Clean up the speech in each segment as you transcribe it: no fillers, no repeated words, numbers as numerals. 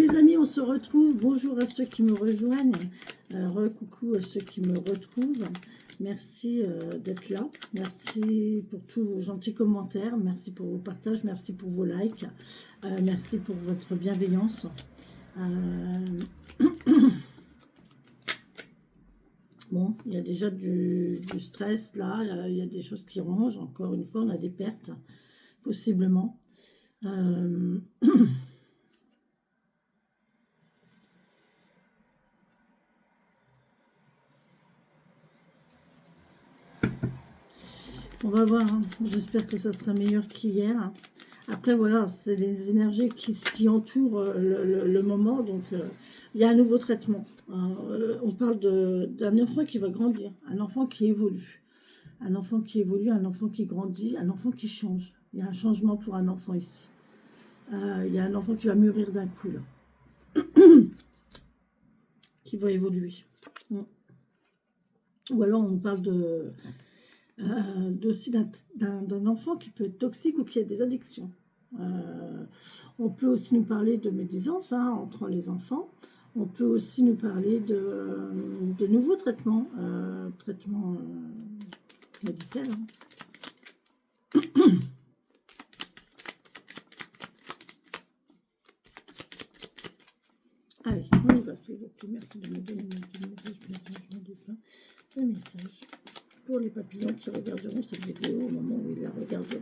les amis, on se retrouve. Bonjour à ceux qui me rejoignent. Recoucou à ceux qui me retrouvent. Merci d'être là. Merci pour tous vos gentils commentaires. Merci pour vos partages. Merci pour vos likes. Merci pour votre bienveillance. Bon, il y a déjà du stress là. Il y a des choses qui rangent. Encore une fois, on a des pertes, possiblement. On va voir, hein. J'espère que ça sera meilleur qu'hier. Après, voilà, c'est les énergies qui entourent le moment. Donc, il y a un nouveau traitement. On parle d'un enfant qui va grandir, un enfant qui évolue. Un enfant qui évolue, un enfant qui grandit, un enfant qui change. Il y a un changement pour un enfant ici. Il y a un enfant qui va mûrir d'un coup, là. Qui va évoluer. Ou alors, on parle aussi d'un enfant qui peut être toxique ou qui a des addictions. On peut aussi nous parler de médisance entre les enfants. On peut aussi nous parler de nouveaux traitements, médicaux. Allez, on y va, s'il vous plaît. Merci de me donner un message pour les papillons qui regarderont cette vidéo au moment où ils la regarderont.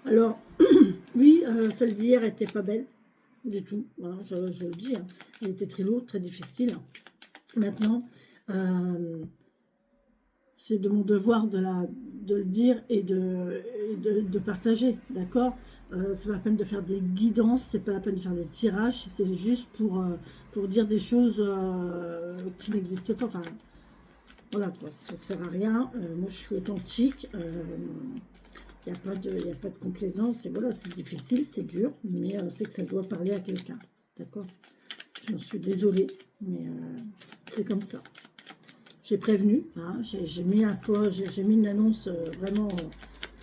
Alors, oui, celle d'hier n'était pas belle du tout, voilà, je le dis, hein. Elle était très lourde, très difficile. Maintenant, c'est de mon devoir de le dire et de partager, d'accord. C'est pas la peine de faire des guidances, c'est pas la peine de faire des tirages, c'est juste pour dire des choses qui n'existent pas. Enfin, voilà, quoi, ça sert à rien. Moi, je suis authentique. Il n'y a pas de complaisance. Et voilà, c'est difficile, c'est dur, mais c'est que ça doit parler à quelqu'un. D'accord? J'en suis désolée, mais c'est comme ça. J'ai prévenu. Hein, j'ai mis une annonce vraiment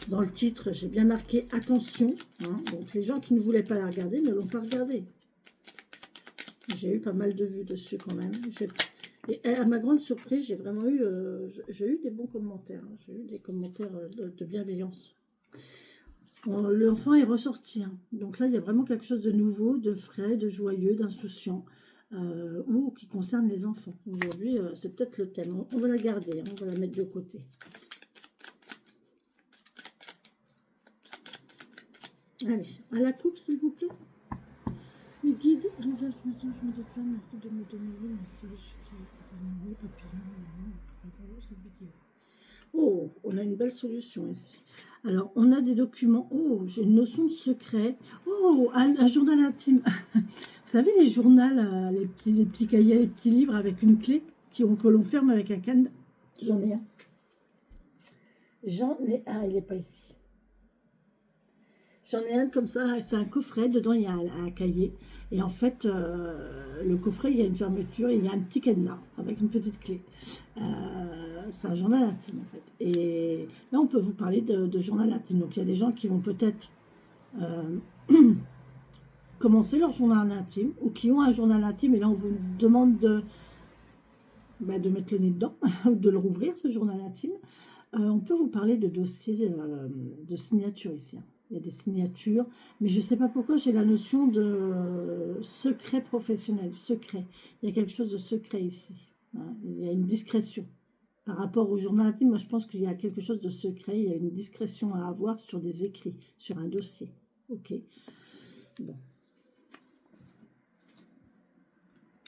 dans le titre. J'ai bien marqué attention. Hein, donc, les gens qui ne voulaient pas la regarder ne l'ont pas regardée. J'ai eu pas mal de vues dessus quand même. Et à ma grande surprise, j'ai vraiment eu, des bons commentaires. Hein. J'ai eu des commentaires de bienveillance. L'enfant est ressorti. Hein. Donc là, il y a vraiment quelque chose de nouveau, de frais, de joyeux, d'insouciant, ou qui concerne les enfants. Aujourd'hui, c'est peut-être le thème. On va la garder, hein. On va la mettre de côté. Allez, à la coupe, s'il vous plaît. Mes guides, réserve, message, je me déplace. Merci de me donner le message. Oh, on a une belle solution ici. Alors, on a des documents. Oh, j'ai une notion de secret. Oh, un journal intime. Vous savez, les journaux, les petits cahiers, les petits livres avec une clé que l'on ferme avec un cadenas. J'en ai un. Il n'est pas ici. J'en ai un comme ça, c'est un coffret, dedans il y a un cahier. Et en fait, le coffret, il y a une fermeture, et il y a un petit cadenas avec une petite clé. C'est un journal intime en fait. Et là, on peut vous parler de journal intime. Donc, il y a des gens qui vont peut-être commencer leur journal intime ou qui ont un journal intime. Et là, on vous demande de mettre le nez dedans, de le rouvrir, ce journal intime. On peut vous parler de dossiers de signature ici. Hein. Il y a des signatures, mais je ne sais pas pourquoi j'ai la notion de secret professionnel, secret. Il y a quelque chose de secret ici. Hein. Il y a une discrétion. Par rapport au journal intime, moi je pense qu'il y a quelque chose de secret, il y a une discrétion à avoir sur des écrits, sur un dossier. Ok. Bon.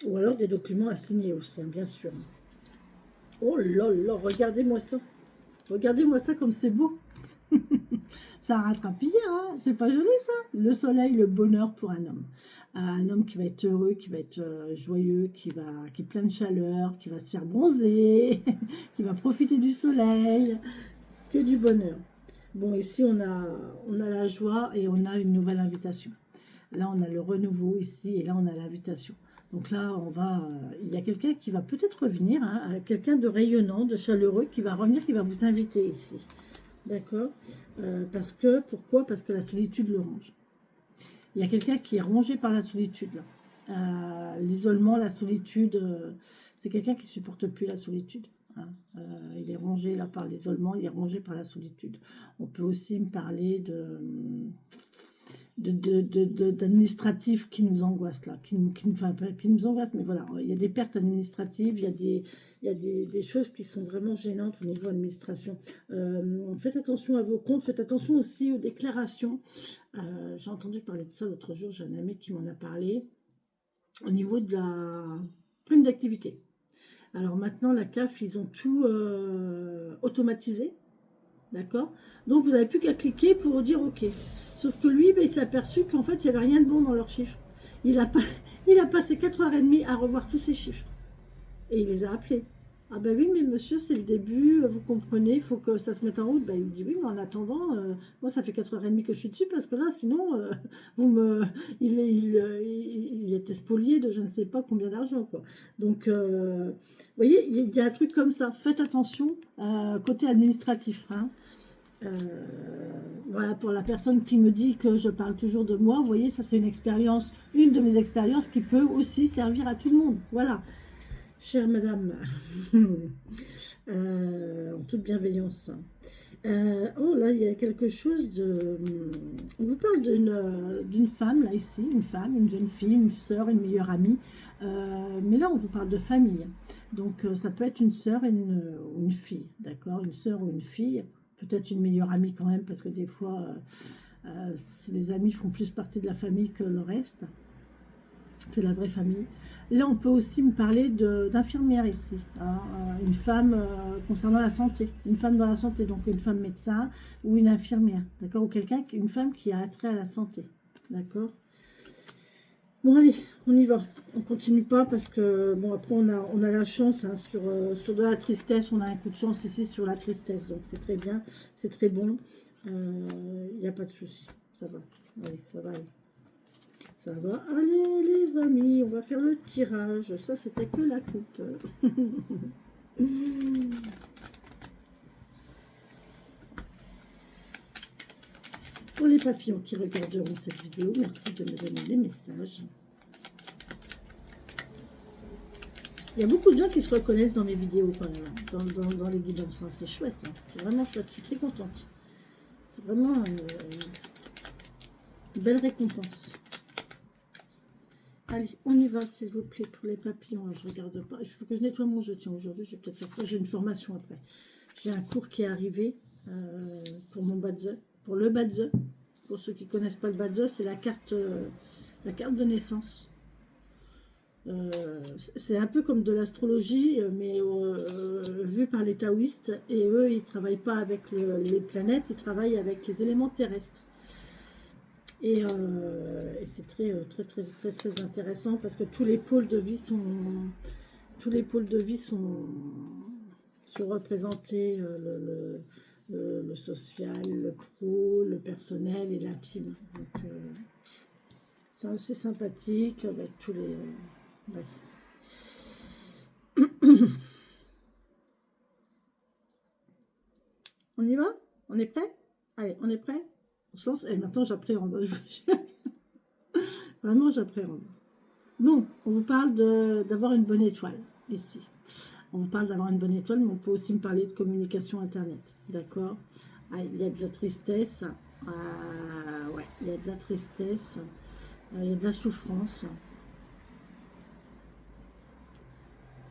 Ou alors des documents à signer aussi, hein, bien sûr. Oh là là, regardez-moi ça. Regardez-moi ça comme c'est beau. Ça a rattrapé hier, hein. C'est pas joli ça. Le soleil, le bonheur pour un homme. Un homme qui va être heureux, qui va être joyeux, qui est plein de chaleur, qui va se faire bronzer, qui va profiter du soleil, que du bonheur. Bon, ici on a la joie et on a une nouvelle invitation. Là on a le renouveau ici et là on a l'invitation. Donc là il y a quelqu'un qui va peut-être revenir, hein, quelqu'un de rayonnant, de chaleureux qui va revenir, qui va vous inviter ici. D'accord, pourquoi? Parce que la solitude le ronge. Il y a quelqu'un qui est rongé par la solitude, là. L'isolement, la solitude, c'est quelqu'un qui supporte plus la solitude. Hein. Il est rongé là par l'isolement, il est rongé par la solitude. On peut aussi me parler d'administratifs qui nous angoissent là, enfin, pas qui nous angoissent, mais voilà, il y a des pertes administratives, il y a des choses qui sont vraiment gênantes au niveau administration. Faites attention à vos comptes, faites attention aussi aux déclarations. J'ai entendu parler de ça l'autre jour, j'ai un ami qui m'en a parlé, au niveau de la prime d'activité. Alors maintenant, la CAF, ils ont tout automatisé. D'accord. Donc, vous n'avez plus qu'à cliquer pour dire OK. Sauf que lui, ben, il s'est aperçu qu'en fait, il n'y avait rien de bon dans leurs chiffres. Il a passé 4h30 à revoir tous ses chiffres. Et il les a appelés. Ah ben oui, mais monsieur, c'est le début, vous comprenez, il faut que ça se mette en route. Ben, il dit oui, mais en attendant, moi, ça fait 4h30 que je suis dessus, parce que là, sinon, il était spolié de je ne sais pas combien d'argent, quoi. Donc, vous voyez, il y a un truc comme ça. Faites attention côté administratif, hein. Voilà, pour la personne qui me dit que je parle toujours de moi, vous voyez, ça c'est une expérience, une de mes expériences qui peut aussi servir à tout le monde. Voilà, chère madame, en toute bienveillance. Oh là, il y a quelque chose de... On vous parle d'une femme, là, ici, une femme, une jeune fille, une sœur, une meilleure amie. Mais là, on vous parle de famille. Donc, ça peut être une sœur et une fille, d'accord? Une sœur ou une fille. Peut-être une meilleure amie quand même, parce que des fois, les amis font plus partie de la famille que le reste, que la vraie famille. Là, on peut aussi me parler d'infirmière ici, hein, une femme concernant la santé, une femme dans la santé, donc une femme médecin ou une infirmière, d'accord, ou une femme qui a attrait à la santé, d'accord. Bon allez, on y va, on continue pas parce que, bon après on a la chance, hein, sur de la tristesse, on a un coup de chance ici sur la tristesse, donc c'est très bien, c'est très bon, il n'y a pas de souci, ça va, allez, ça va aller. Ça va aller les amis, on va faire le tirage, ça c'était que la coupe. Pour les papillons qui regarderont cette vidéo, merci de me donner des messages. Il y a beaucoup de gens qui se reconnaissent dans mes vidéos quand même, dans les guidances, hein. C'est chouette, hein. C'est vraiment chouette, je suis très contente. C'est vraiment une belle récompense. Allez, on y va s'il vous plaît pour les papillons. Je regarde pas, il faut que je nettoie mon jeton aujourd'hui, je vais peut-être faire ça, j'ai une formation après. J'ai un cours qui est arrivé pour mon badge, pour le badge. Pour ceux qui ne connaissent pas le badge, c'est la carte de naissance. C'est un peu comme de l'astrologie, mais vu par les taoïstes. Et eux, ils ne travaillent pas avec les planètes, ils travaillent avec les éléments terrestres. Et c'est très intéressant parce que tous les pôles de vie sont représentés, le social, le pro, le personnel et l'intime. Donc c'est assez sympathique avec tous les... bref. On y va? On est prêt? Allez, on est prêt? On se lance. Et maintenant j'appréhende. Vraiment j'appréhende. Bon, on vous parle d'avoir une bonne étoile ici. On vous parle d'avoir une bonne étoile, mais on peut aussi me parler de communication internet. D'accord? Il y a de la tristesse. Ouais, il y a de la tristesse. Il y a de la souffrance.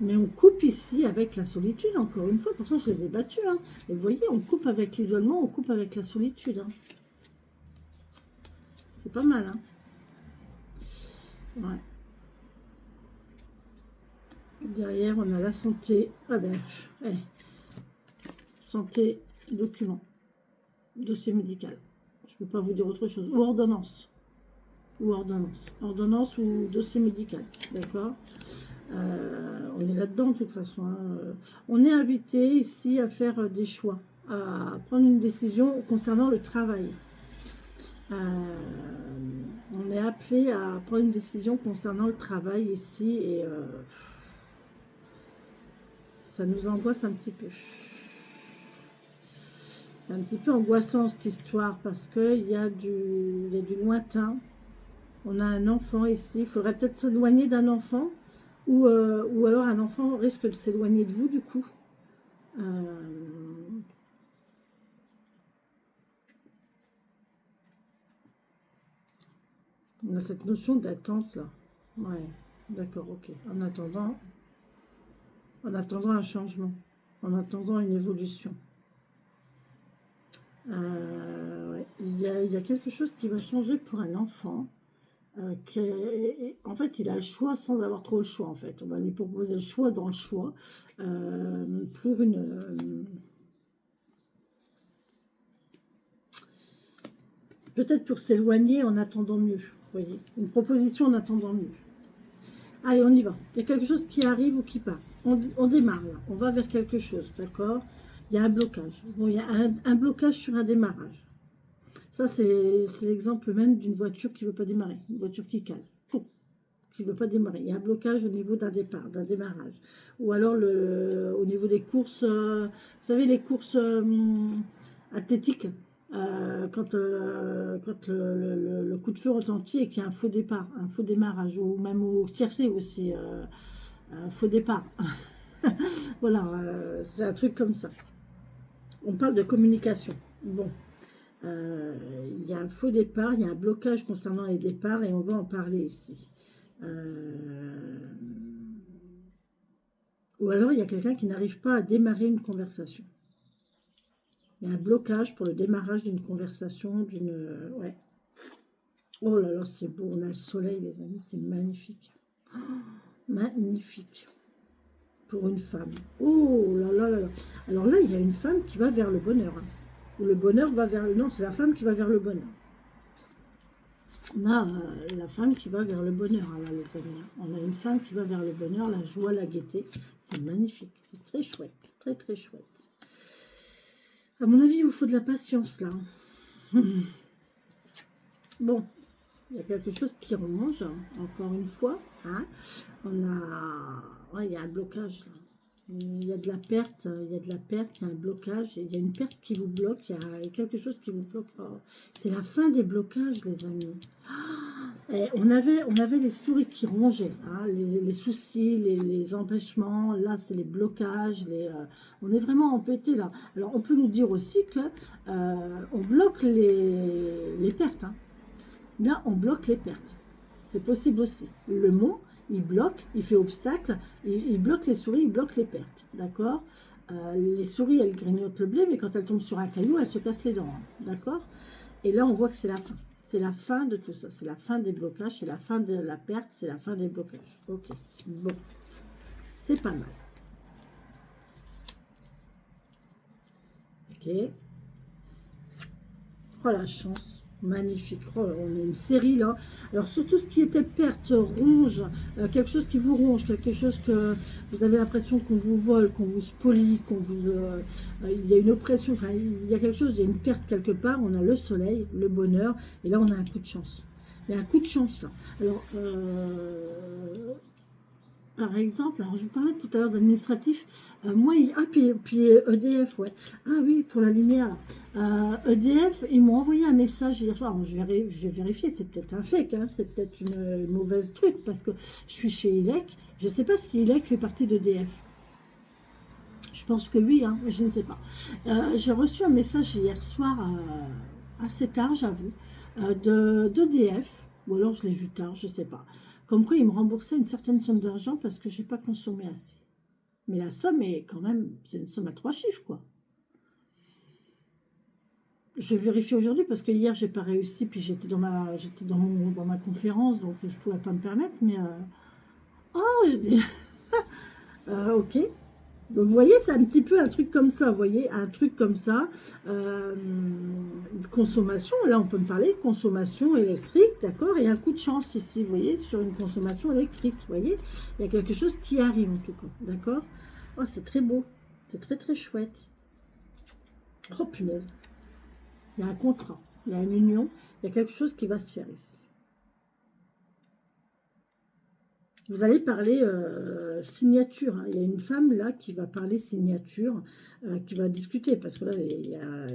Mais on coupe ici avec la solitude, encore une fois. Pourtant, je les ai battus. Hein. Et vous voyez, on coupe avec l'isolement, on coupe avec la solitude. Hein. C'est pas mal. Hein. Ouais. Derrière, on a la santé. Ah ben, santé, document, dossier médical. Je ne peux pas vous dire autre chose. Ou ordonnance. Ou ordonnance. Ordonnance ou dossier médical. D'accord. On est là-dedans de toute façon. Hein. On est invité ici à faire des choix, à prendre une décision concernant le travail. On est appelé à prendre une décision concernant le travail ici et ça nous angoisse un petit peu. C'est un petit peu angoissant cette histoire parce qu'il y a du lointain. On a un enfant ici. Il faudrait peut-être s'éloigner d'un enfant. Ou alors un enfant risque de s'éloigner de vous, du coup. On a cette notion d'attente, là. Ouais, d'accord, ok. En attendant un changement. En attendant une évolution. Ouais. Il y a quelque chose qui va changer pour un enfant. En fait, il a le choix sans avoir trop le choix, en fait. On va lui proposer le choix dans le choix pour peut-être pour s'éloigner en attendant mieux. Vous voyez, une proposition en attendant mieux. Allez, on y va. Il y a quelque chose qui arrive ou qui part. On démarre, là. On va vers quelque chose, d'accord? Il y a un blocage. Bon, il y a un blocage sur un démarrage. Ça, c'est l'exemple même d'une voiture qui ne veut pas démarrer. Une voiture qui cale. Qui ne veut pas démarrer. Il y a un blocage au niveau d'un départ, d'un démarrage. Ou alors au niveau des courses, vous savez, les courses athlétiques, quand le coup de feu retentit et qu'il y a un faux départ, un faux démarrage, ou même au tiercé aussi, un faux départ. Voilà, c'est un truc comme ça. On parle de communication. Bon, il y a un faux départ, il y a un blocage concernant les départs et on va en parler ici. Ou alors il y a quelqu'un qui n'arrive pas à démarrer une conversation. Il y a un blocage pour le démarrage d'une conversation, ouais. Oh là là, c'est beau, on a le soleil, les amis, c'est magnifique. Oh, magnifique. Pour une femme. Oh là là là là. Alors là, il y a une femme qui va vers le bonheur. Hein. Ou le bonheur va vers le... Non, c'est la femme qui va vers le bonheur. On a la femme qui va vers le bonheur, là, les amis. On a une femme qui va vers le bonheur, la joie, la gaieté. C'est magnifique, c'est très chouette, très très chouette. À mon avis, il vous faut de la patience, là. Bon, il y a quelque chose qui ronge, encore une fois. Hein. Ouais, il y a un blocage, là. Il y a de la perte, il y a de la perte, il y a un blocage, il y a une perte qui vous bloque, il y a quelque chose qui vous bloque. Oh, c'est la fin des blocages, les amis. Et on avait les souris qui rongeaient, hein, les soucis, les empêchements. Là, c'est les blocages. On est vraiment empêté là. Alors, on peut nous dire aussi que on bloque les pertes. Hein. Là, on bloque les pertes. C'est possible aussi. Le mot, il bloque, il fait obstacle, il bloque les souris, il bloque les pertes. D'accord. Les souris, elles grignotent le blé, mais quand elles tombent sur un caillou, elles se cassent les dents. Hein, d'accord. Et là, on voit que c'est la fin. C'est la fin de tout ça. C'est la fin des blocages, c'est la fin de la perte, c'est la fin des blocages. Ok. Bon. C'est pas mal. Ok. Oh, la chance. Magnifique. Oh, on a une série là. Alors surtout ce qui était perte, ronge, quelque chose qui vous ronge, quelque chose que vous avez l'impression qu'on vous vole, qu'on vous spolie, il y a une oppression, enfin il y a quelque chose, il y a une perte quelque part. On a le soleil, le bonheur, et là on a un coup de chance. Il y a un coup de chance là. Alors par exemple, alors je vous parlais tout à l'heure d'administratif, puis EDF, ouais. Ah oui, pour la lumière. EDF, ils m'ont envoyé un message hier soir. Alors, je vais vérifier, c'est peut-être un fake, hein, c'est peut-être une mauvaise truc, parce que je suis chez ILEC. Je ne sais pas si ILEC fait partie d'EDF. Je pense que oui, hein, je ne sais pas. J'ai reçu un message hier soir, assez tard, j'avoue, d'EDF, ou alors je l'ai vu tard, je ne sais pas. Comme quoi, ils me remboursaient une certaine somme d'argent parce que je n'ai pas consommé assez. Mais la somme est quand même, c'est une somme à 3 chiffres, quoi. Je vérifie aujourd'hui parce que hier, j'ai pas réussi, puis j'étais dans ma conférence, donc je ne pouvais pas me permettre, mais... Oh, je dis... ok. Donc, vous voyez, c'est un petit peu un truc comme ça, vous voyez, un truc comme ça, consommation, là on peut me parler de consommation électrique, d'accord, et un coup de chance ici, vous voyez, sur une consommation électrique, vous voyez, il y a quelque chose qui arrive en tout cas, d'accord. Oh, c'est très beau, c'est très très chouette. Oh punaise, il y a un contrat, il y a une union, il y a quelque chose qui va se faire ici. Vous allez parler signature. Hein. Il y a une femme là qui va parler signature, qui va discuter. Parce que là, il y a...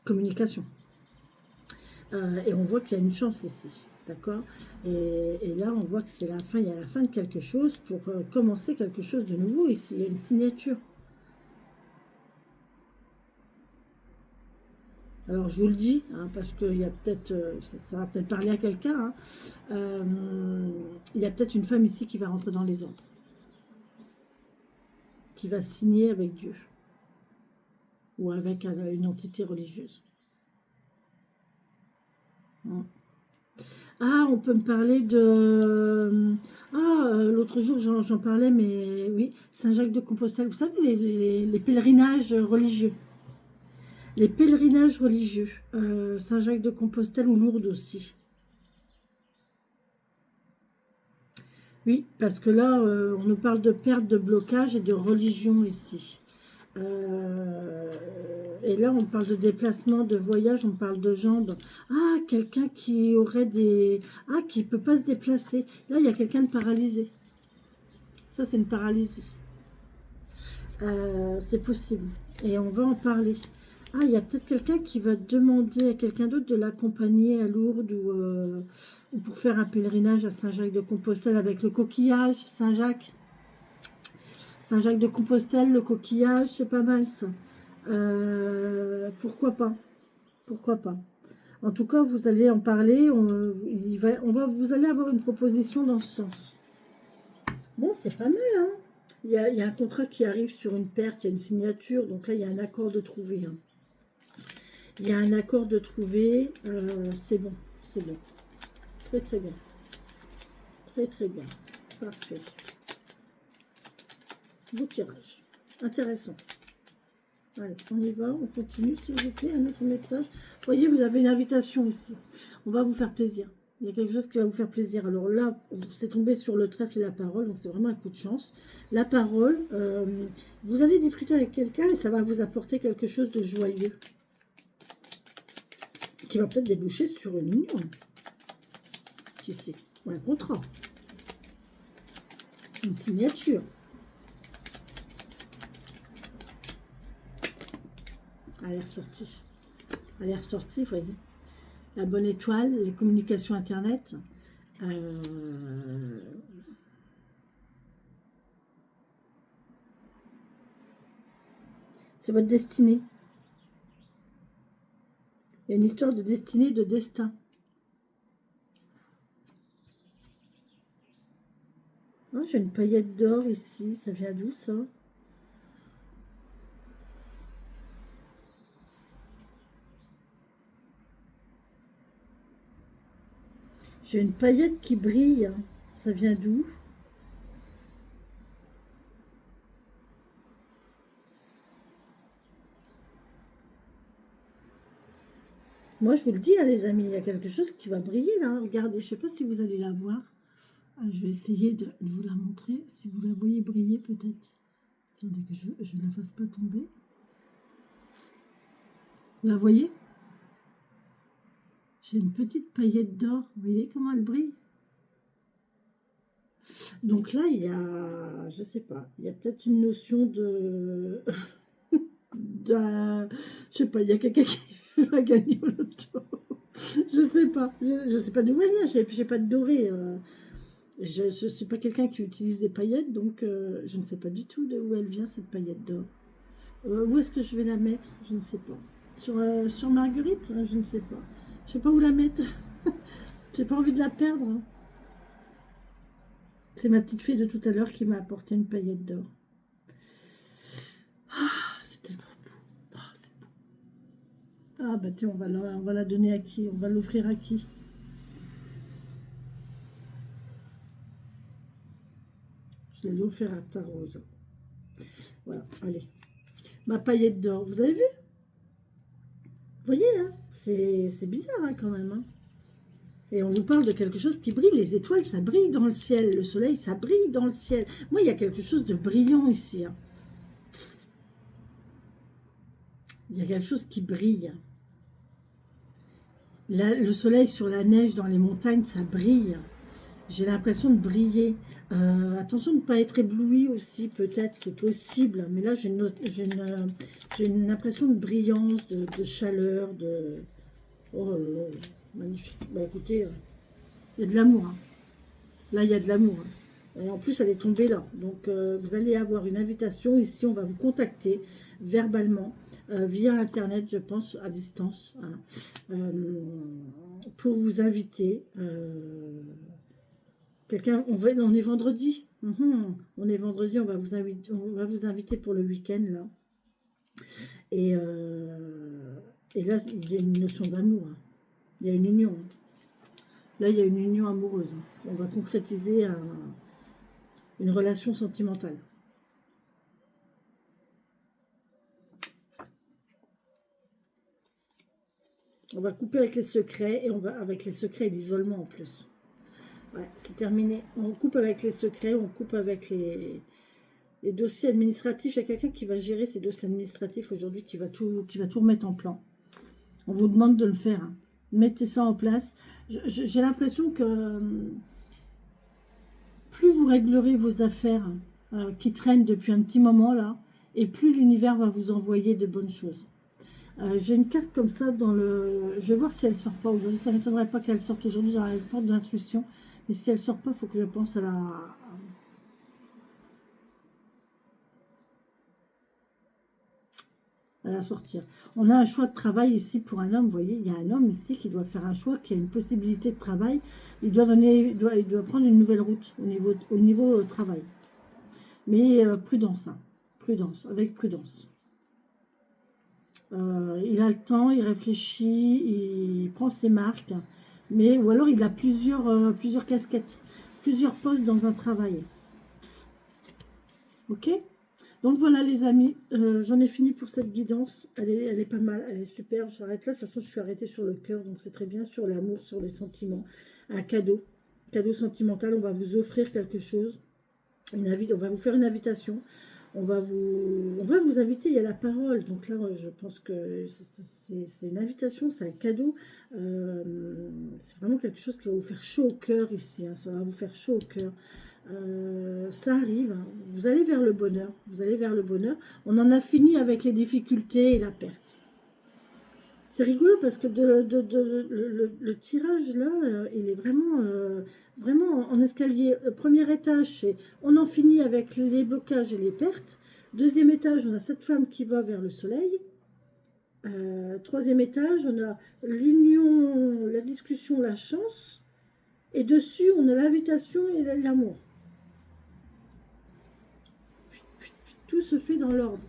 communication. Et on voit qu'il y a une chance ici, d'accord, et là, on voit que c'est la fin, il y a la fin de quelque chose pour commencer quelque chose de nouveau ici, il y a une signature. Alors, je vous le dis, hein, parce qu'il y a peut-être, ça va peut-être parler à quelqu'un, hein, il y a peut-être une femme ici qui va rentrer dans les ordres, qui va signer avec Dieu, ou avec une entité religieuse. Ah, on peut me parler de... Ah, l'autre jour, j'en parlais, mais oui, Saint-Jacques-de-Compostelle. Vous savez, les pèlerinages religieux. Les pèlerinages religieux. Saint-Jacques-de-Compostelle ou Lourdes aussi. Oui, parce que là, on nous parle de perte de blocage et de religion ici. Et là, on parle de déplacement, de voyage, on parle de jambes. Ah, quelqu'un qui aurait des... Ah, qui ne peut pas se déplacer. Là, il y a quelqu'un de paralysé. Ça, c'est une paralysie. C'est possible. Et on va en parler. Ah, il y a peut-être quelqu'un qui va demander à quelqu'un d'autre de l'accompagner à Lourdes ou pour faire un pèlerinage à Saint-Jacques-de-Compostelle avec le coquillage, Saint-Jacques. Saint-Jacques-de-Compostelle, le coquillage, c'est pas mal ça. Pourquoi pas? Pourquoi pas? En tout cas, vous allez en parler. Vous allez avoir une proposition dans ce sens. Bon, c'est pas mal, hein? Il y a un contrat qui arrive sur une perte, il y a une signature. Donc là, il y a un accord de trouver. Hein. Il y a un accord de trouver. C'est bon, c'est bon. Très, très bien. Très, très bien. Parfait. Beau tirage. Intéressant. Allez, on y va, on continue, s'il vous plaît. Un autre message. Vous voyez, vous avez une invitation ici. On va vous faire plaisir. Il y a quelque chose qui va vous faire plaisir. Alors là, c'est tombé sur le trèfle et la parole, donc c'est vraiment un coup de chance. La parole, vous allez discuter avec quelqu'un et ça va vous apporter quelque chose de joyeux. Qui va peut-être déboucher sur une union. Qui sait? Ou un contrat. Une signature. Elle est ressortie. Elle est ressortie, vous voyez. La bonne étoile, les communications Internet. C'est votre destinée. Il y a une histoire de destinée, de destin. Oh, j'ai une paillette d'or ici. Ça vient d'où, ça? J'ai une paillette qui brille. Ça vient d'où? Moi, je vous le dis, hein, les amis, il y a quelque chose qui va briller là. Regardez, je ne sais pas si vous allez la voir. Je vais essayer de vous la montrer. Si vous la voyez briller, peut-être. Attendez que je ne la fasse pas tomber. Vous la voyez? J'ai une petite paillette d'or. Vous voyez comment elle brille? Donc là, il y a, je sais pas, il y a peut-être une notion de... je sais pas, il y a quelqu'un qui va gagner au loto. Je sais pas. Je sais pas d'où elle vient. J'ai pas de doré. Je ne suis pas quelqu'un qui utilise des paillettes, donc je ne sais pas du tout d'où elle vient, cette paillette d'or. Où est-ce que je vais la mettre? Je ne sais pas. Sur Marguerite? Je ne sais pas. Je sais pas où la mettre. J'ai pas envie de la perdre. Hein. C'est ma petite fée de tout à l'heure qui m'a apporté une paillette d'or. Ah, c'est tellement beau. Ah, c'est beau. Ah, bah tiens, on va la donner à qui? On va l'offrir à qui? Je l'ai offert à ta Rose. Voilà, allez. Ma paillette d'or, vous avez vu? Vous voyez, hein, c'est bizarre hein, quand même. Hein. Et on vous parle de quelque chose qui brille. Les étoiles, ça brille dans le ciel. Le soleil, ça brille dans le ciel. Moi, il y a quelque chose de brillant ici. Hein. Il y a quelque chose qui brille. Le soleil sur la neige dans les montagnes, ça brille. J'ai l'impression de briller. Attention de ne pas être ébloui aussi, peut-être, c'est possible. Mais là, j'ai une impression de brillance, de chaleur, de... Oh là là, magnifique. Bah écoutez, il y a de l'amour. Hein. Là, il y a de l'amour. Hein. Et en plus, elle est tombée là. Donc, vous allez avoir une invitation. Ici, on va vous contacter verbalement, via Internet, je pense, à distance, hein, pour vous inviter. Quelqu'un, on est vendredi. On est vendredi, on va vous inviter pour le week-end, là. Et, et là, il y a une notion d'amour. Hein. Il y a une union. Hein. Là, il y a une union amoureuse. Hein. On va concrétiser une relation sentimentale. On va couper avec les secrets, et on va avec les secrets et l'isolement en plus. Ouais, c'est terminé. On coupe avec les secrets, on coupe avec les dossiers administratifs. Il y a quelqu'un qui va gérer ces dossiers administratifs aujourd'hui, qui va tout remettre en plan. On vous demande de le faire. Hein. Mettez ça en place. J'ai l'impression que plus vous réglerez vos affaires qui traînent depuis un petit moment là, et plus l'univers va vous envoyer de bonnes choses. J'ai une carte comme ça dans le... Je vais voir si elle sort pas aujourd'hui. Ça ne m'étonnerait pas qu'elle sorte aujourd'hui dans la porte de l'intuition. Mais si elle sort pas, il faut que je pense à la sortir. On a un choix de travail ici pour un homme. Vous voyez, il y a un homme ici qui doit faire un choix, qui a une possibilité de travail. Il doit prendre une nouvelle route au niveau travail. Mais prudence, hein. Prudence, avec prudence. Il a le temps, il réfléchit, il prend ses marques, mais ou alors il a plusieurs casquettes, plusieurs postes dans un travail. Ok? Donc voilà les amis, j'en ai fini pour cette guidance. Elle est pas mal, elle est super. J'arrête là, de toute façon je suis arrêtée sur le cœur, donc c'est très bien, sur l'amour, sur les sentiments. Un cadeau sentimental, on va vous offrir quelque chose. On va vous faire une invitation. On va vous inviter, il y a la parole. Donc là, je pense que c'est une invitation, c'est un cadeau. C'est vraiment quelque chose qui va vous faire chaud au cœur ici. Hein, ça va vous faire chaud au cœur. Ça arrive. Hein, vous allez vers le bonheur. Vous allez vers le bonheur. On en a fini avec les difficultés et la perte. C'est rigolo parce que le tirage là, il est vraiment en escalier. Le premier étage, on en finit avec les blocages et les pertes. Deuxième étage, on a cette femme qui va vers le soleil. Troisième étage, on a l'union, la discussion, la chance. Et dessus, on a l'invitation et l'amour. Tout se fait dans l'ordre.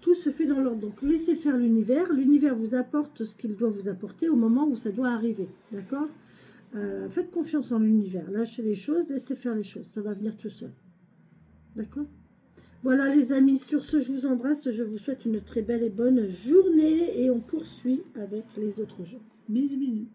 Tout se fait dans l'ordre. Donc, laissez faire l'univers. L'univers vous apporte ce qu'il doit vous apporter au moment où ça doit arriver. D'accord? Faites confiance en l'univers. Lâchez les choses, laissez faire les choses. Ça va venir tout seul. D'accord? Voilà les amis. Sur ce, je vous embrasse. Je vous souhaite une très belle et bonne journée. Et on poursuit avec les autres jours. Bisous, bisous.